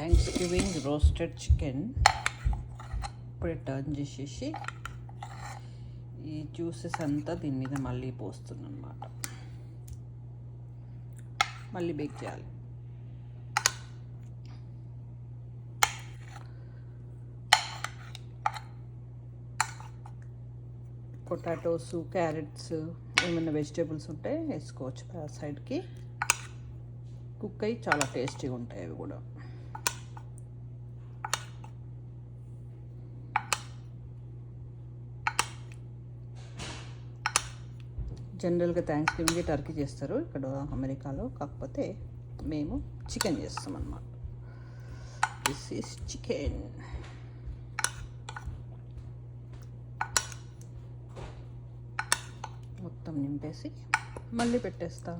Thanks giving roasted chicken ఇప్పుడే turn చేసేసి ఈ జ్యూసెస్ అంతా దీని మీద మళ్ళీ పోస్తుంది అనమాట. మళ్ళీ బేక్ చేయాలి. పొటాటోస్, క్యారెట్స్, ఏమైనా వెజిటేబుల్స్ ఉంటే వేసుకోవచ్చు సైడ్కి. కుక్ అయ్యి చాలా టేస్టీగా ఉంటాయి అవి కూడా. జనరల్గా థ్యాంక్స్ గివింగ్కి టర్కీ చేస్తారు ఇక్కడ అమెరికాలో, కాకపోతే మేము చికెన్ చేస్తాం అన్నమాట. This is chicken. మొత్తం నింపేసి మళ్ళీ పెట్టేస్తా.